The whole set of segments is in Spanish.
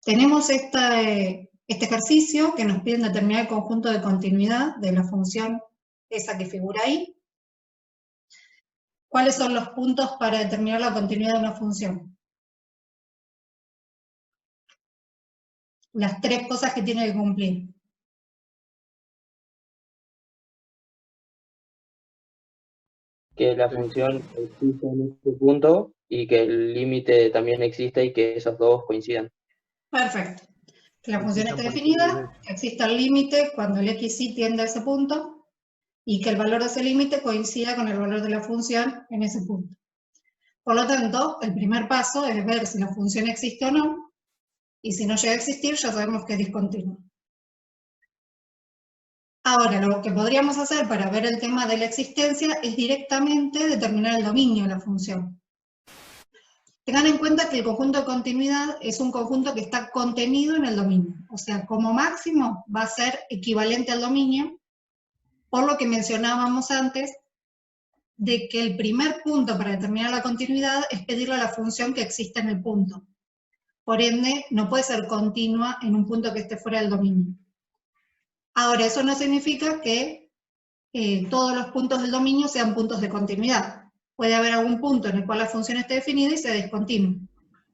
Tenemos este ejercicio que nos piden determinar el conjunto de continuidad de la función esa que figura ahí. ¿Cuáles son los puntos para determinar la continuidad de una función? Las tres cosas que tiene que cumplir. Que la función existe en este punto y que el límite también existe y que esos dos coincidan. Perfecto. Que la función esté definida, que exista el límite cuando el x y tiende a ese punto, y que el valor de ese límite coincida con el valor de la función en ese punto. Por lo tanto, el primer paso es ver si la función existe o no, y si no llega a existir, ya sabemos que es discontinua. Ahora, lo que podríamos hacer para ver el tema de la existencia es directamente determinar el dominio de la función. Tengan en cuenta que el conjunto de continuidad es un conjunto que está contenido en el dominio. O sea, como máximo va a ser equivalente al dominio, por lo que mencionábamos antes, de que el primer punto para determinar la continuidad es pedirle a la función que exista en el punto. Por ende, no puede ser continua en un punto que esté fuera del dominio. Ahora, eso no significa que todos los puntos del dominio sean puntos de continuidad. Puede haber algún punto en el cual la función esté definida y sea discontinua.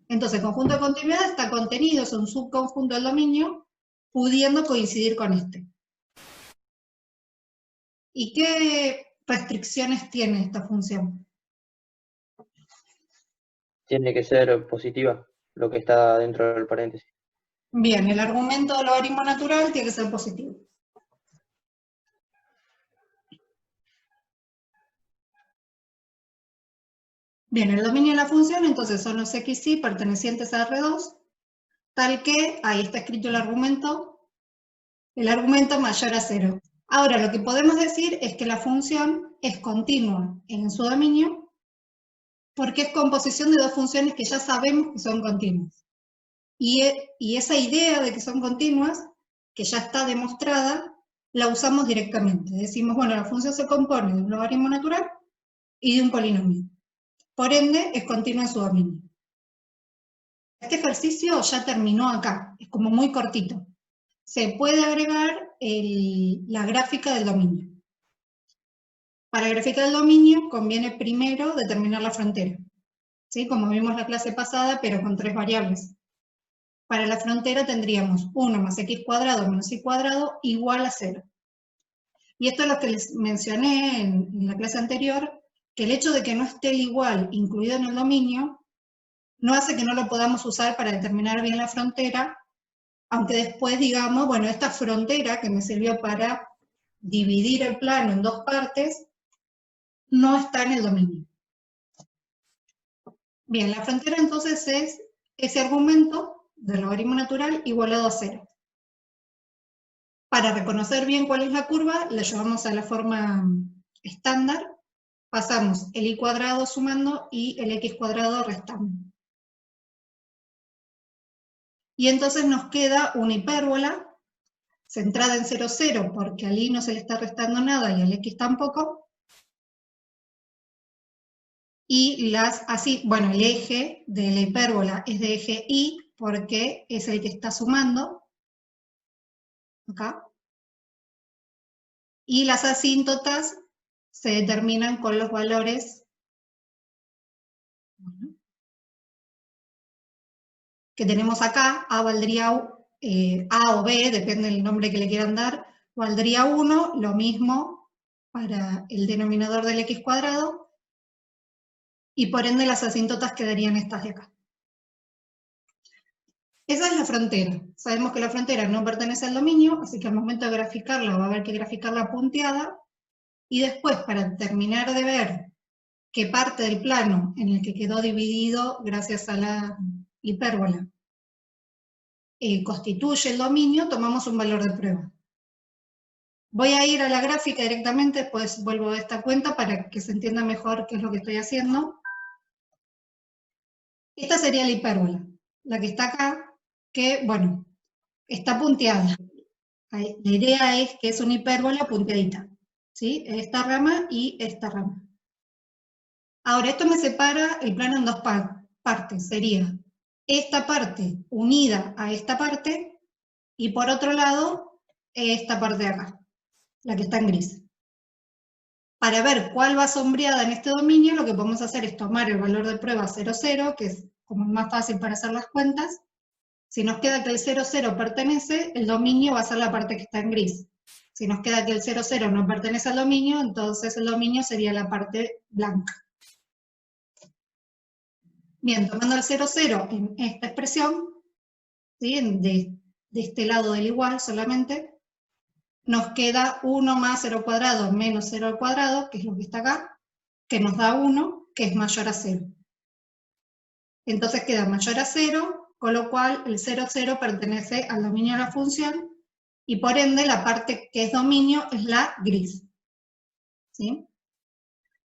Entonces, el conjunto de continuidad está contenido, es un subconjunto del dominio, pudiendo coincidir con este. ¿Y qué restricciones tiene esta función? Tiene que ser positiva, lo que está dentro del paréntesis. Bien, el argumento del logaritmo natural tiene que ser positivo. Bien, el dominio de la función, entonces, son los x y pertenecientes a R2, tal que, ahí está escrito el argumento mayor a 0. Ahora, lo que podemos decir es que la función es continua en su dominio, porque es composición de dos funciones que ya sabemos que son continuas. Y esa idea de que son continuas, que ya está demostrada, la usamos directamente. Decimos, bueno, la función se compone de un logaritmo natural y de un polinomio. Por ende, es continua en su dominio. Este ejercicio ya terminó acá, es como muy cortito. Se puede agregar la gráfica del dominio. Para graficar el dominio conviene primero determinar la frontera, ¿sí? Como vimos la clase pasada, pero con tres variables. Para la frontera tendríamos 1 más x cuadrado menos y cuadrado igual a 0. Y esto es lo que les mencioné en la clase anterior, que el hecho de que no esté el igual incluido en el dominio no hace que no lo podamos usar para determinar bien la frontera, aunque después digamos, bueno, esta frontera que me sirvió para dividir el plano en dos partes, no está en el dominio. Bien, la frontera entonces es ese argumento del logaritmo natural igualado a 0. Para reconocer bien cuál es la curva, la llevamos a la forma estándar, pasamos el y cuadrado sumando y el x cuadrado restando. Y entonces nos queda una hipérbola centrada en 0, 0, porque al y no se le está restando nada y al x tampoco. Y bueno, el eje de la hipérbola es de eje y, porque es el que está sumando, acá. Y las asíntotas se determinan con los valores que tenemos acá. A valdría A o B, depende del nombre que le quieran dar, valdría 1, lo mismo para el denominador del x cuadrado, y por ende las asíntotas quedarían estas de acá. Esa es la frontera. Sabemos que la frontera no pertenece al dominio, así que al momento de graficarla va a haber que graficarla punteada, y después, para terminar de ver qué parte del plano en el que quedó dividido gracias a la hipérbola constituye el dominio, tomamos un valor de prueba. Voy a ir a la gráfica directamente, después vuelvo a esta cuenta para que se entienda mejor qué es lo que estoy haciendo. Esta sería la hipérbola, la que está acá, que, bueno, está punteada. La idea es que es una hipérbola punteadita, ¿sí? Esta rama y esta rama. Ahora, esto me separa el plano en dos partes. Sería esta parte unida a esta parte, y por otro lado, esta parte de acá, la que está en gris. Para ver cuál va sombreada en este dominio, lo que podemos hacer es tomar el valor de prueba 0,0, que es como más fácil para hacer las cuentas. Si nos queda que el 0,0 pertenece, el dominio va a ser la parte que está en gris. Si nos queda que el 0,0 no pertenece al dominio, entonces el dominio sería la parte blanca. Bien, tomando el 0,0 en esta expresión, ¿sí? de este lado del igual solamente, nos queda 1 más 0 al cuadrado menos 0 al cuadrado, que es lo que está acá, que nos da 1, que es mayor a 0. Entonces queda mayor a 0, con lo cual el 0,0 pertenece al dominio de la función, y por ende la parte que es dominio es la gris. ¿Sí?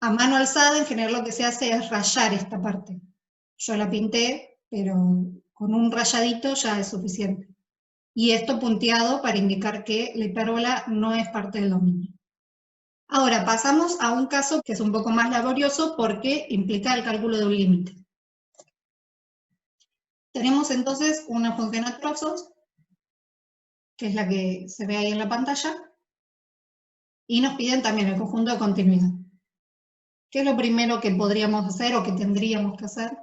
A mano alzada, en general lo que se hace es rayar esta parte. Yo la pinté, pero con un rayadito ya es suficiente. Y esto punteado para indicar que la hipérbola no es parte del dominio. Ahora pasamos a un caso que es un poco más laborioso porque implica el cálculo de un límite. Tenemos entonces una función a trozos, que es la que se ve ahí en la pantalla, y nos piden también el conjunto de continuidad. ¿Qué es lo primero que podríamos hacer o que tendríamos que hacer?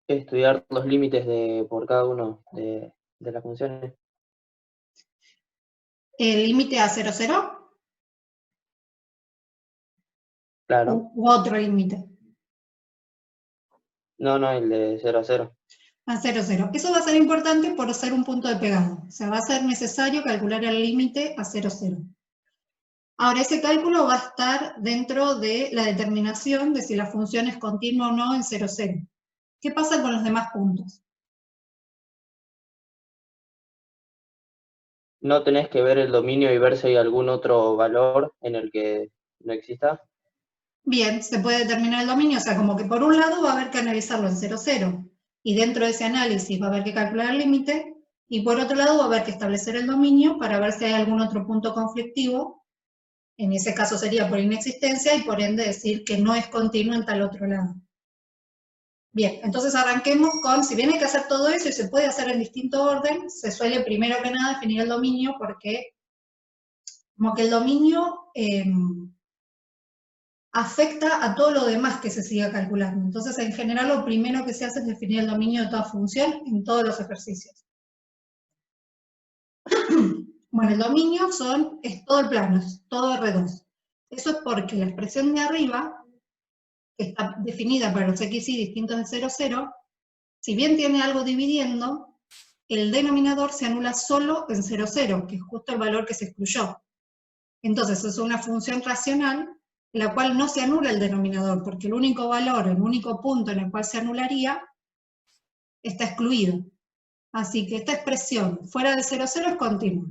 Estudiar los límites por cada uno de las funciones. ¿El límite a 0,0? Claro. ¿U otro límite? No, el de 0 a 0. A 0,0. Eso va a ser importante por ser un punto de pegado. O sea, va a ser necesario calcular el límite a 0,0. Ahora, ese cálculo va a estar dentro de la determinación de si la función es continua o no en 0,0. ¿Qué pasa con los demás puntos? ¿No tenés que ver el dominio y ver si hay algún otro valor en el que no exista? Bien, se puede determinar el dominio, o sea, como que por un lado va a haber que analizarlo en 0,0, y dentro de ese análisis va a haber que calcular el límite, y por otro lado va a haber que establecer el dominio para ver si hay algún otro punto conflictivo. En ese caso sería por inexistencia y por ende decir que no es continuo en tal otro lado. Bien, entonces arranquemos con, si bien hay que hacer todo eso y se puede hacer en distinto orden, se suele primero que nada definir el dominio porque como que el dominio afecta a todo lo demás que se siga calculando. Entonces, en general, lo primero que se hace es definir el dominio de toda función en todos los ejercicios. Bueno, el dominio es todo el plano, es todo R2. Eso es porque la expresión de arriba, que está definida para los x y distintos de 0, 0, si bien tiene algo dividiendo, el denominador se anula solo en 0, 0, que es justo el valor que se excluyó. Entonces es una función racional, en la cual no se anula el denominador, porque el único valor, el único punto en el cual se anularía, está excluido. Así que esta expresión fuera de 0, 0 es continua.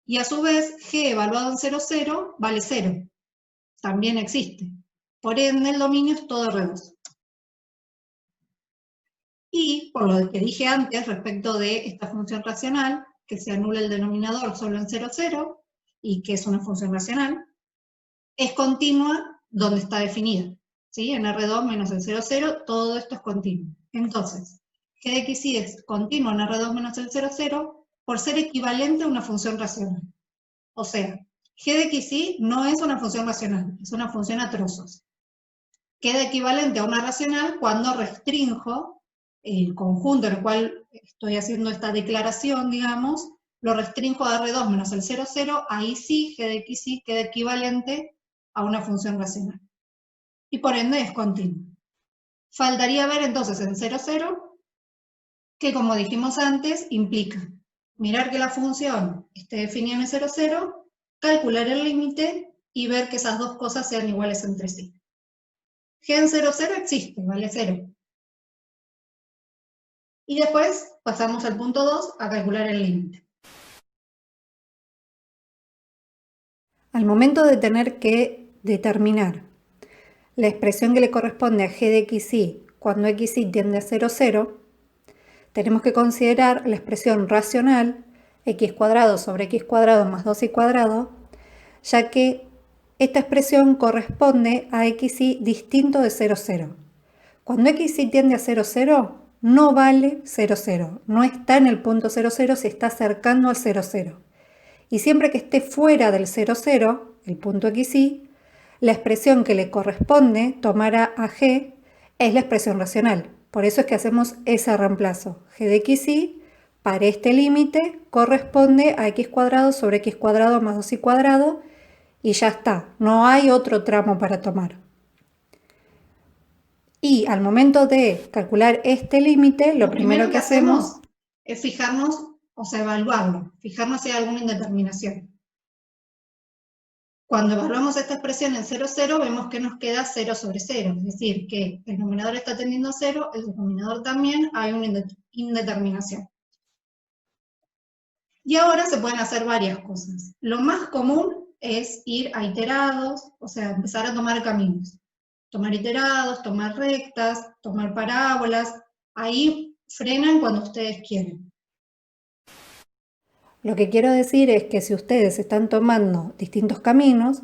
Y a su vez, g evaluado en 0, 0 vale 0. También existe. Por ende, el dominio es todo R2. Y por lo que dije antes respecto de esta función racional, que se anula el denominador solo en 0, 0, y que es una función racional, es continua donde está definida. ¿Sí? En R2 menos el 0, 0, todo esto es continuo. Entonces, g de x y es continuo en R2 menos el 0, 0 por ser equivalente a una función racional. O sea, g de x y no es una función racional, es una función a trozos. Queda equivalente a una racional cuando restrinjo el conjunto en el cual estoy haciendo esta declaración, digamos, lo restrinjo a R2 menos el 0, 0, ahí sí g de x y queda equivalente a una función racional. Y por ende es continuo. Faltaría ver entonces en 0, 0, que como dijimos antes, implica mirar que la función esté definida en 0, 0, calcular el límite y ver que esas dos cosas sean iguales entre sí. G en 0, 0 existe, vale 0. Y después pasamos al punto 2 a calcular el límite. Al momento de tener que determinar la expresión que le corresponde a g de xy cuando xy tiende a 0, 0, tenemos que considerar la expresión racional x² sobre x² más 2y², ya que esta expresión corresponde a xy distinto de 0, 0. Cuando xy tiende a 0, 0, no vale 0, 0. No está en el punto 0, 0, se está acercando al 0, 0. Y siempre que esté fuera del 0, 0, el punto xy, la expresión que le corresponde tomar a g es la expresión racional. Por eso es que hacemos ese reemplazo. G de xy para este límite corresponde a x cuadrado sobre x cuadrado más 2y cuadrado y ya está. No hay otro tramo para tomar. Y al momento de calcular este límite, lo primero que hacemos es fijarnos, o sea, evaluarlo, fijarnos si hay alguna indeterminación. Cuando evaluamos esta expresión en 0, 0, vemos que nos queda 0 sobre 0, es decir, que el numerador está tendiendo a 0, el denominador también, hay una indeterminación. Y ahora se pueden hacer varias cosas. Lo más común es ir a iterados, o sea, empezar a tomar caminos. Tomar iterados, tomar rectas, tomar parábolas, ahí frenan cuando ustedes quieren. Lo que quiero decir es que si ustedes están tomando distintos caminos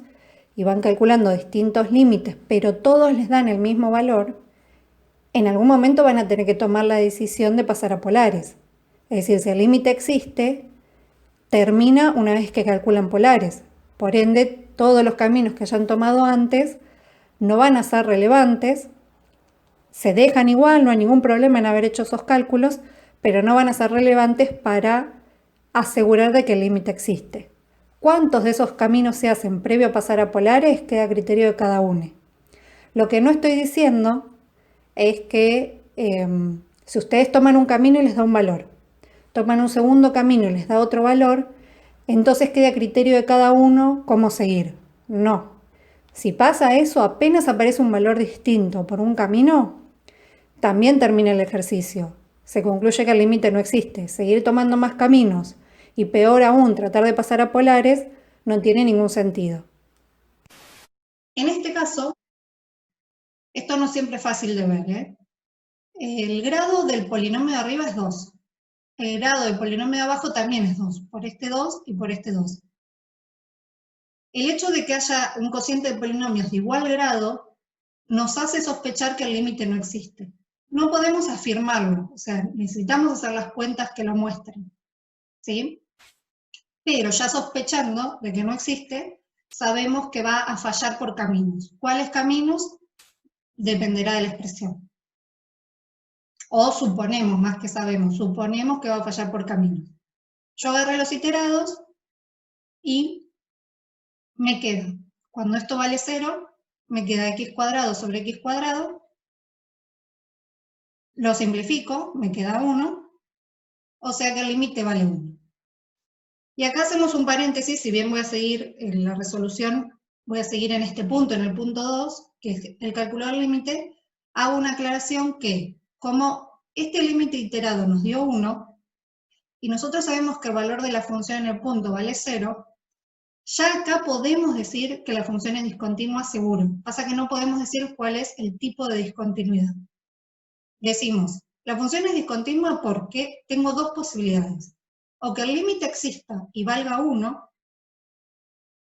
y van calculando distintos límites, pero todos les dan el mismo valor, en algún momento van a tener que tomar la decisión de pasar a polares. Es decir, si el límite existe, termina una vez que calculan polares. Por ende, todos los caminos que hayan tomado antes no van a ser relevantes, se dejan igual, no hay ningún problema en haber hecho esos cálculos, pero no van a ser relevantes para asegurar de que el límite existe. ¿Cuántos de esos caminos se hacen previo a pasar a polares? Queda a criterio de cada uno. Lo que no estoy diciendo es que si ustedes toman un camino y les da un valor, toman un segundo camino y les da otro valor, entonces queda a criterio de cada uno cómo seguir. No. Si pasa eso, apenas aparece un valor distinto por un camino, también termina el ejercicio. Se concluye que el límite no existe. Seguir tomando más caminos y peor aún, tratar de pasar a polares, no tiene ningún sentido. En este caso, esto no siempre es fácil de ver, ¿eh? El grado del polinomio de arriba es 2. El grado del polinomio de abajo también es 2, por este 2 y por este 2. El hecho de que haya un cociente de polinomios de igual grado nos hace sospechar que el límite no existe. No podemos afirmarlo, o sea, necesitamos hacer las cuentas que lo muestren, ¿sí? Pero ya sospechando de que no existe, sabemos que va a fallar por caminos. ¿Cuáles caminos? Dependerá de la expresión. O suponemos, más que sabemos, suponemos que va a fallar por caminos. Yo agarré los iterados y me queda, cuando esto vale 0, me queda x cuadrado sobre x cuadrado, lo simplifico, me queda 1, o sea que el límite vale 1. Y acá hacemos un paréntesis, si bien voy a seguir en la resolución, voy a seguir en este punto, en el punto 2, que es el calculador límite, hago una aclaración que, como este límite iterado nos dio 1, y nosotros sabemos que el valor de la función en el punto vale 0, ya acá podemos decir que la función es discontinua seguro. Pasa que no podemos decir cuál es el tipo de discontinuidad. Decimos, la función es discontinua porque tengo dos posibilidades. O que el límite exista y valga 1,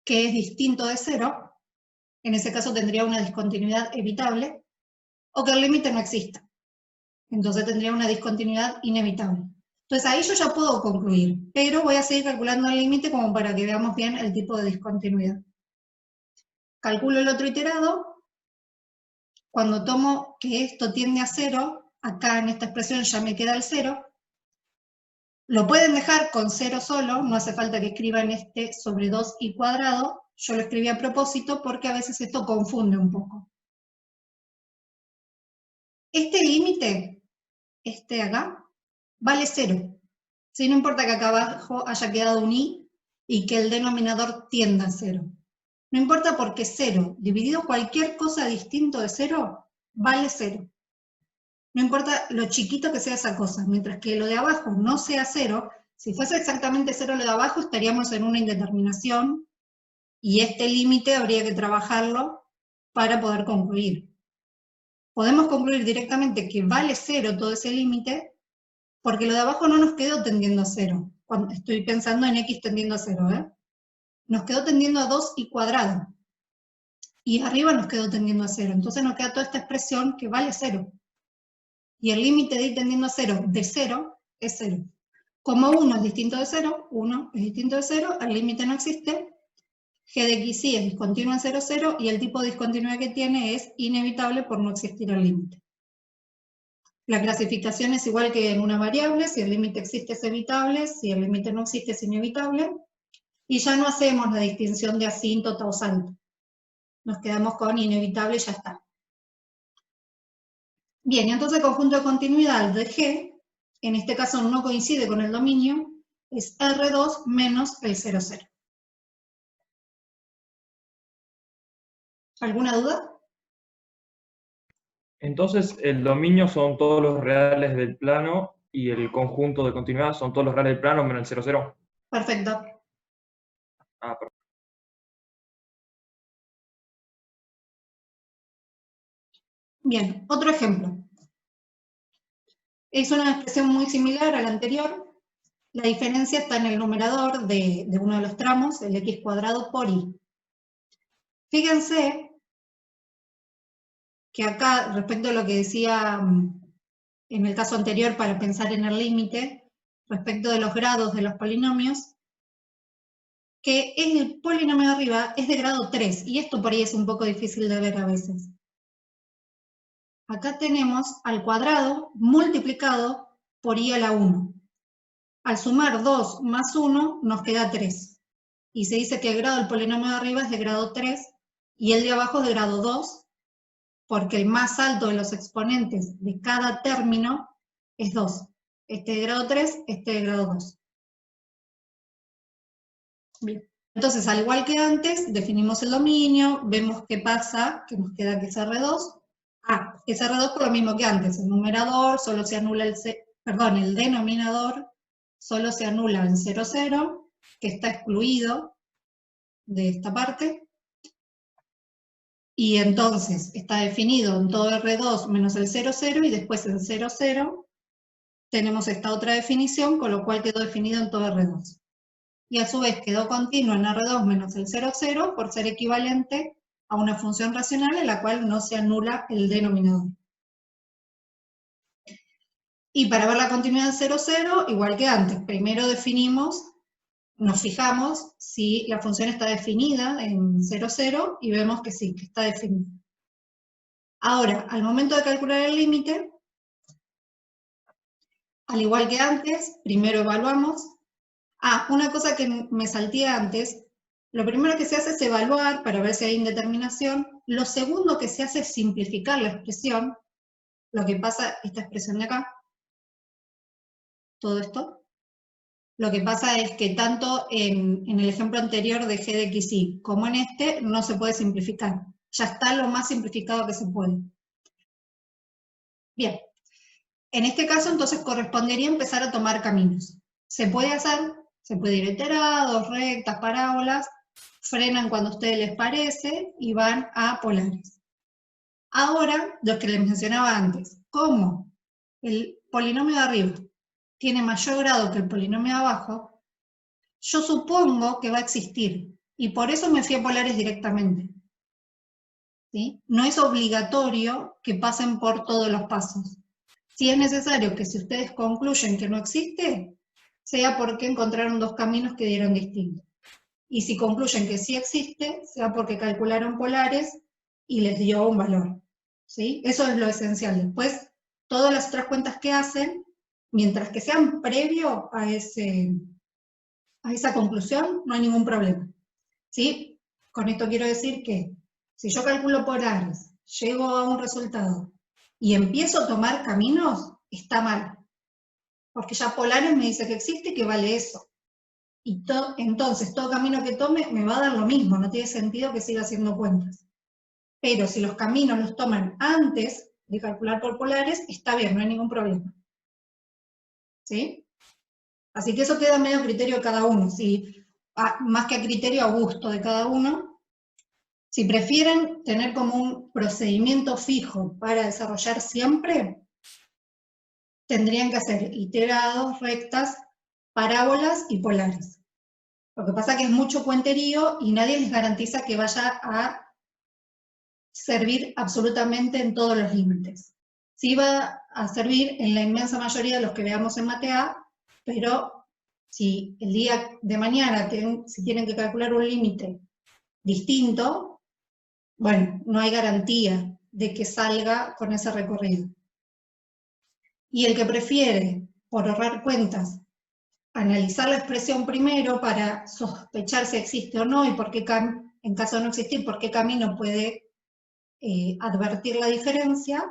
que es distinto de 0, en ese caso tendría una discontinuidad evitable, o que el límite no exista. Entonces tendría una discontinuidad inevitable. Entonces ahí yo ya puedo concluir, pero voy a seguir calculando el límite como para que veamos bien el tipo de discontinuidad. Calculo el otro iterado. Cuando tomo que esto tiende a 0, acá en esta expresión ya me queda el 0. Lo pueden dejar con 0 solo, no hace falta que escriban este sobre 2y cuadrado. Yo lo escribí a propósito porque a veces esto confunde un poco. Este límite, este de acá, vale 0. ¿Sí? No importa que acá abajo haya quedado un i y que el denominador tienda a 0. No importa porque 0 dividido cualquier cosa distinto de 0 vale 0. No importa lo chiquito que sea esa cosa, mientras que lo de abajo no sea 0, si fuese exactamente 0 lo de abajo estaríamos en una indeterminación y este límite habría que trabajarlo para poder concluir. Podemos concluir directamente que vale 0 todo ese límite porque lo de abajo no nos quedó tendiendo a 0. Cuando estoy pensando en x tendiendo a 0, ¿eh? Nos quedó tendiendo a 2y cuadrado. y arriba nos quedó tendiendo a 0. Entonces nos queda toda esta expresión que vale 0. Y el límite de y tendiendo a 0 de 0 es 0. Como 1 es distinto de 0, 1 es distinto de 0, el límite no existe, g de x y es discontinuo en 0, 0, y el tipo de discontinuidad que tiene es inevitable por no existir el límite. La clasificación es igual que en una variable, si el límite existe es evitable, si el límite no existe es inevitable, y ya no hacemos la distinción de asíntota o salto. Nos quedamos con inevitable y ya está. Bien, y entonces el conjunto de continuidad de G, en este caso no coincide con el dominio, es R2 menos el 0, 0. ¿Alguna duda? Entonces, el dominio son todos los reales del plano y el conjunto de continuidad son todos los reales del plano menos el 0, 0. Perfecto. Ah, perfecto. Bien, otro ejemplo. Es una expresión muy similar a la anterior. La diferencia está en el numerador de uno de los tramos, el x cuadrado por y. Fíjense que acá, respecto a lo que decía en el caso anterior para pensar en el límite, respecto de los grados de los polinomios, que el polinomio de arriba es de grado 3, y esto por ahí es un poco difícil de ver a veces. Acá tenemos al cuadrado multiplicado por i a la 1. Al sumar 2 más 1 nos queda 3. Y se dice que el grado del polinomio de arriba es de grado 3 y el de abajo es de grado 2, porque el más alto de los exponentes de cada término es 2. Este de grado 3, este de grado 2. Bien. Entonces, al igual que antes, definimos el dominio, vemos qué pasa, que nos queda que es R2. Es R2 por lo mismo que antes. El numerador solo se anula el denominador solo se anula en 0, 0, que está excluido de esta parte. Y entonces está definido en todo R2 menos el 0, 0, y después en 0, 0 tenemos esta otra definición, con lo cual quedó definido en todo R2. Y a su vez quedó continuo en R2 menos el 0, 0 por ser equivalente a una función racional en la cual no se anula el denominador. Y para ver la continuidad en 0, 0, igual que antes, primero definimos, nos fijamos si la función está definida en 0, 0 y vemos que sí, que está definida. Ahora, al momento de calcular el límite, al igual que antes, primero evaluamos. Una cosa que me salté antes, lo primero que se hace es evaluar para ver si hay indeterminación. Lo segundo que se hace es simplificar la expresión. Lo que pasa, esta expresión de acá, todo esto, lo que pasa es que tanto en el ejemplo anterior de g de x y como en este, no se puede simplificar. Ya está lo más simplificado que se puede. Bien, en este caso entonces correspondería empezar a tomar caminos. Se puede hacer, se puede ir iterados, rectas, parábolas, frenan cuando a ustedes les parece y van a polares. Ahora, lo que les mencionaba antes, ¿cómo el polinomio de arriba tiene mayor grado que el polinomio de abajo? Yo supongo que va a existir, y por eso me fui a polares directamente. ¿Sí? No es obligatorio que pasen por todos los pasos. Si es necesario que si ustedes concluyen que no existe, sea porque encontraron dos caminos que dieron distintos. Y si concluyen que sí existe, sea porque calcularon polares y les dio un valor. ¿Sí? Eso es lo esencial. Después, todas las otras cuentas que hacen, mientras que sean previo a esa conclusión, no hay ningún problema. ¿Sí? Con esto quiero decir que si yo calculo polares, llego a un resultado y empiezo a tomar caminos, está mal. Porque ya polares me dice que existe y que vale eso. Y entonces todo camino que tome me va a dar lo mismo, no tiene sentido que siga haciendo cuentas. Pero si los caminos los toman antes de calcular por polares, está bien, no hay ningún problema. ¿Sí? Así que eso queda medio a criterio de cada uno. Más que a criterio, a gusto de cada uno. Si prefieren tener como un procedimiento fijo para desarrollar siempre, tendrían que hacer iterados, rectas, parábolas y polares. Lo que pasa es que es mucho cuenterío y nadie les garantiza que vaya a servir absolutamente en todos los límites. Sí va a servir en la inmensa mayoría de los que veamos en MATEA, pero si el día de mañana si tienen que calcular un límite distinto, bueno, no hay garantía de que salga con ese recorrido. Y el que prefiere, por ahorrar cuentas, analizar la expresión primero para sospechar si existe o no y por qué en caso de no existir, por qué camino puede advertir la diferencia,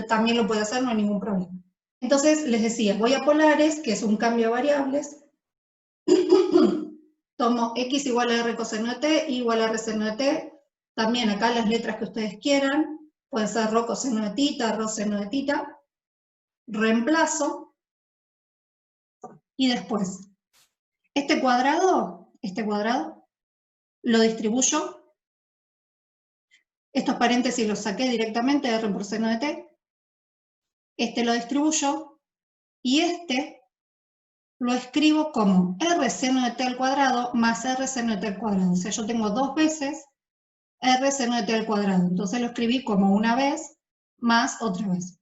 también lo puede hacer, no hay ningún problema. Entonces, les decía, voy a polares, que es un cambio de variables, tomo x igual a r coseno de t, igual a r seno de t, también acá las letras que ustedes quieran, puede ser rho coseno de tita, rho seno de tita, reemplazo, y después, este cuadrado, lo distribuyo. Estos paréntesis los saqué directamente de r por seno de t. Este lo distribuyo. Y este lo escribo como r seno de t al cuadrado más r seno de t al cuadrado. O sea, yo tengo 2 veces r seno de t al cuadrado. Entonces lo escribí como una vez más otra vez.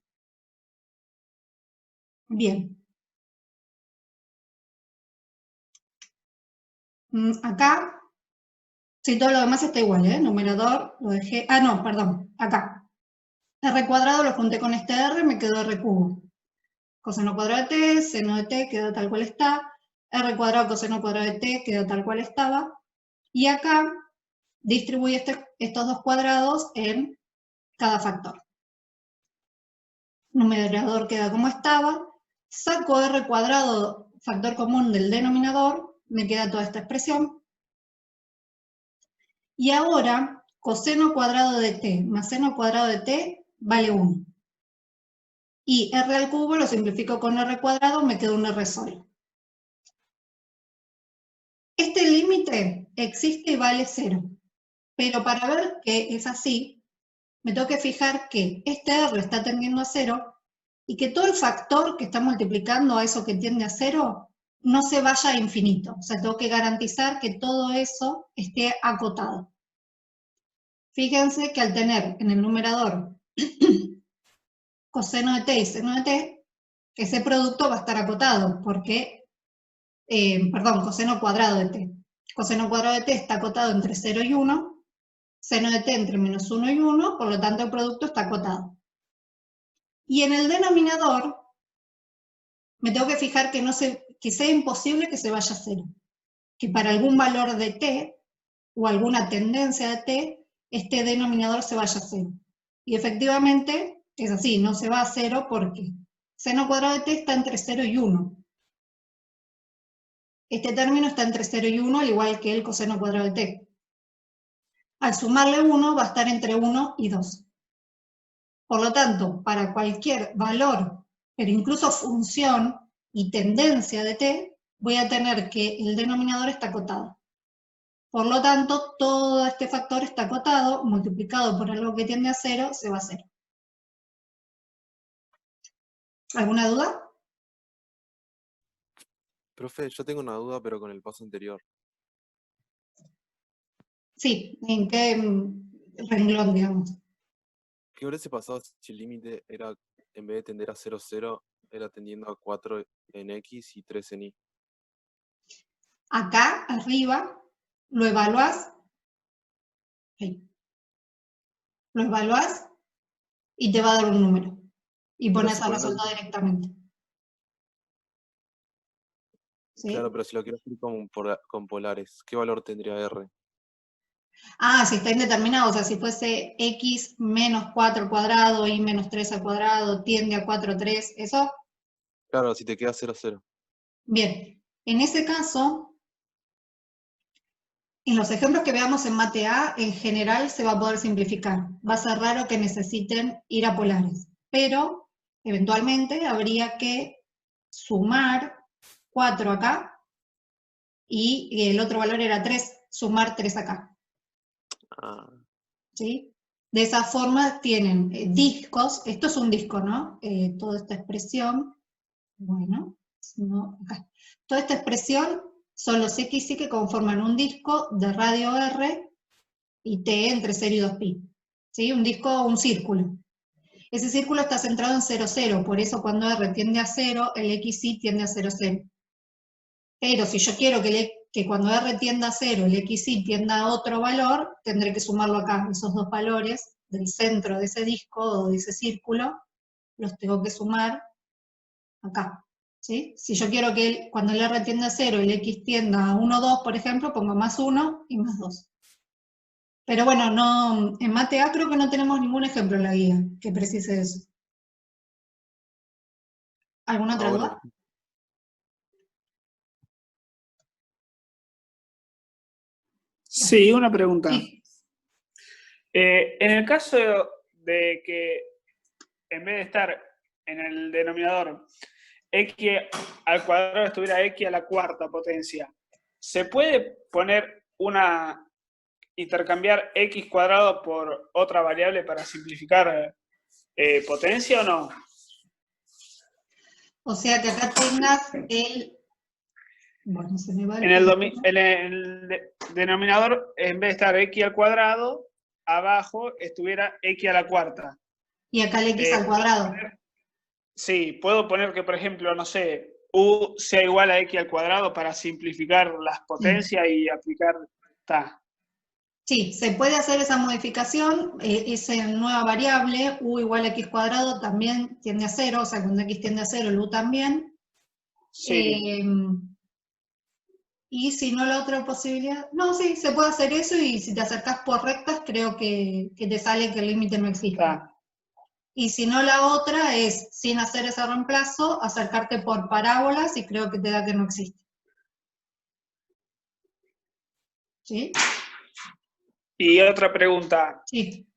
Bien. Acá, si todo lo demás está igual, ¿eh? Numerador lo dejé... Ah, no, perdón, acá. R cuadrado lo junté con este R, me quedó R cubo. Coseno cuadrado de t, seno de t quedó tal cual está. R cuadrado coseno cuadrado de t quedó tal cual estaba. Y acá distribuyo estos dos cuadrados en cada factor. Numerador queda como estaba. Saco R cuadrado, factor común del denominador, me queda toda esta expresión. Y ahora, coseno cuadrado de t más seno cuadrado de t vale 1. Y r al cubo lo simplifico con r cuadrado, me queda un r solo. Este límite existe y vale 0. Pero para ver que es así, me tengo que fijar que este r está tendiendo a 0 y que todo el factor que está multiplicando a eso que tiende a 0 no se vaya a infinito. O sea, tengo que garantizar que todo eso esté acotado. Fíjense que al tener en el numerador coseno de t y seno de t, ese producto va a estar acotado, porque, coseno cuadrado de t. Coseno cuadrado de t está acotado entre 0 y 1, seno de t entre menos 1 y 1, por lo tanto el producto está acotado. Y en el denominador, me tengo que fijar que sea imposible que se vaya a 0. Que para algún valor de t, o alguna tendencia de t, este denominador se vaya a 0. Y efectivamente, es así, no se va a 0 porque seno cuadrado de t está entre 0 y 1. Este término está entre 0 y 1, al igual que el coseno cuadrado de t. Al sumarle 1 va a estar entre 1 y 2. Por lo tanto, para cualquier valor, pero incluso función y tendencia de t, voy a tener que el denominador está acotado. Por lo tanto, todo este factor está acotado, multiplicado por algo que tiende a 0, se va a 0. ¿Alguna duda? Profe, yo tengo una duda, pero con el paso anterior. Sí, ¿en qué renglón, digamos? ¿Qué hubiese pasado si el límite era, en vez de tender a 0, 0, era tendiendo a 4 en X y 3 en Y? Acá, arriba, lo evaluás. Ahí. Lo evaluás y te va a dar un número. Y pones a resolver directamente. ¿Sí? Claro, pero si lo quiero hacer con polares, ¿qué valor tendría R? Ah, si está indeterminado, o sea, si fuese x menos 4 al cuadrado, y menos 3 al cuadrado, tiende a 4, 3, ¿eso? Claro, si te queda 0, 0. Bien, en ese caso, en los ejemplos que veamos en MATEA, en general se va a poder simplificar. Va a ser raro que necesiten ir a polares, pero eventualmente habría que sumar 4 acá, y el otro valor era 3, sumar 3 acá. Ah. ¿Sí? De esa forma tienen discos, esto es un disco, ¿no? Toda esta expresión, bueno, no, acá. Toda esta expresión son los x y que conforman un disco de radio R y t entre 0 y 2pi. ¿sí? Un disco, un círculo. Ese círculo está centrado en 0, 0, por eso cuando R tiende a 0, el XY tiende a 0, 0. Pero si yo quiero que cuando R tienda a 0, el XY tienda a otro valor, tendré que sumarlo acá, esos dos valores del centro de ese disco o de ese círculo, los tengo que sumar acá, ¿sí? Si yo quiero que cuando el R tienda a 0, el X tienda a 1, 2, por ejemplo, pongo más 1 y más 2. Pero bueno, no, en Mate A creo que no tenemos ningún ejemplo en la guía que precise eso. ¿Alguna otra Ahora, duda? Sí, una pregunta. Sí. En el caso de que en vez de estar en el denominador x al cuadrado estuviera x a la cuarta potencia, ¿se puede poner intercambiar x cuadrado por otra variable para simplificar potencia o no? O sea que acá tengas el... Bueno, se me va En el denominador, en vez de estar x al cuadrado, abajo estuviera x a la cuarta. Y acá el X al cuadrado. Sí, puedo poner que, por ejemplo, no sé, u sea igual a x al cuadrado para simplificar las potencias y aplicar... Sí, se puede hacer esa modificación, esa nueva variable, u igual a x cuadrado, también tiende a 0, o sea, cuando x tiende a 0, el u también. Sí. Y si no, la otra posibilidad... No, sí, se puede hacer eso, y si te acercás por rectas, creo que te sale que el límite no existe. Y si no, la otra es, sin hacer ese reemplazo, acercarte por parábolas, y creo que te da que no existe. ¿Sí? Y otra pregunta. Sí.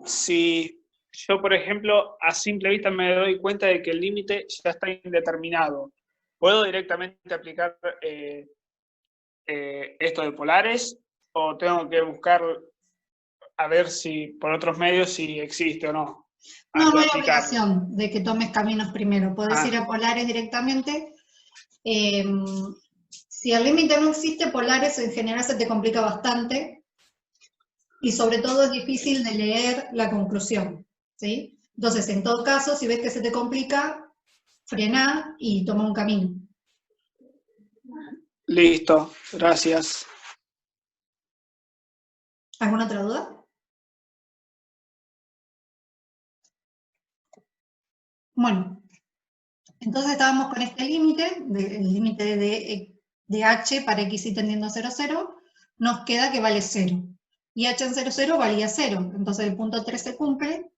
Si yo, por ejemplo, a simple vista me doy cuenta de que el límite ya está indeterminado, ¿puedo directamente aplicar esto de polares o tengo que buscar a ver si por otros medios si existe o no? No, no hay obligación de que tomes caminos primero. Podés ir a polares directamente. Si el límite no existe, polares en general se te complica bastante. Y sobre todo es difícil de leer la conclusión, ¿sí? Entonces, en todo caso, si ves que se te complica, frená y toma un camino. Listo, gracias. ¿Alguna otra duda? Bueno, entonces estábamos con este límite, el límite de h para x tendiendo a 0, 0, nos queda que vale 0. Y h en 0, 0 valía 0, entonces el punto 3 se cumple,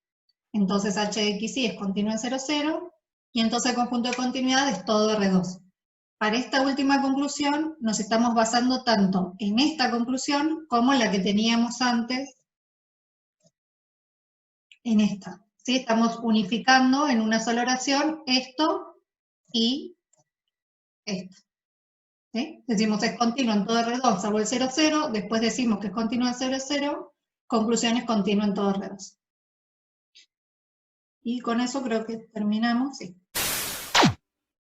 entonces h de x es continuo en 0, 0, y entonces el conjunto de continuidad es todo R2. Para esta última conclusión nos estamos basando tanto en esta conclusión como en la que teníamos antes en esta. ¿Sí? Estamos unificando en una sola oración esto y esto. ¿Sí? Decimos es continuo en todo R2 salvo el 0, 0, después decimos que es continuo en 0, 0, conclusión es continuo en todo R2. Y con eso creo que terminamos. Sí.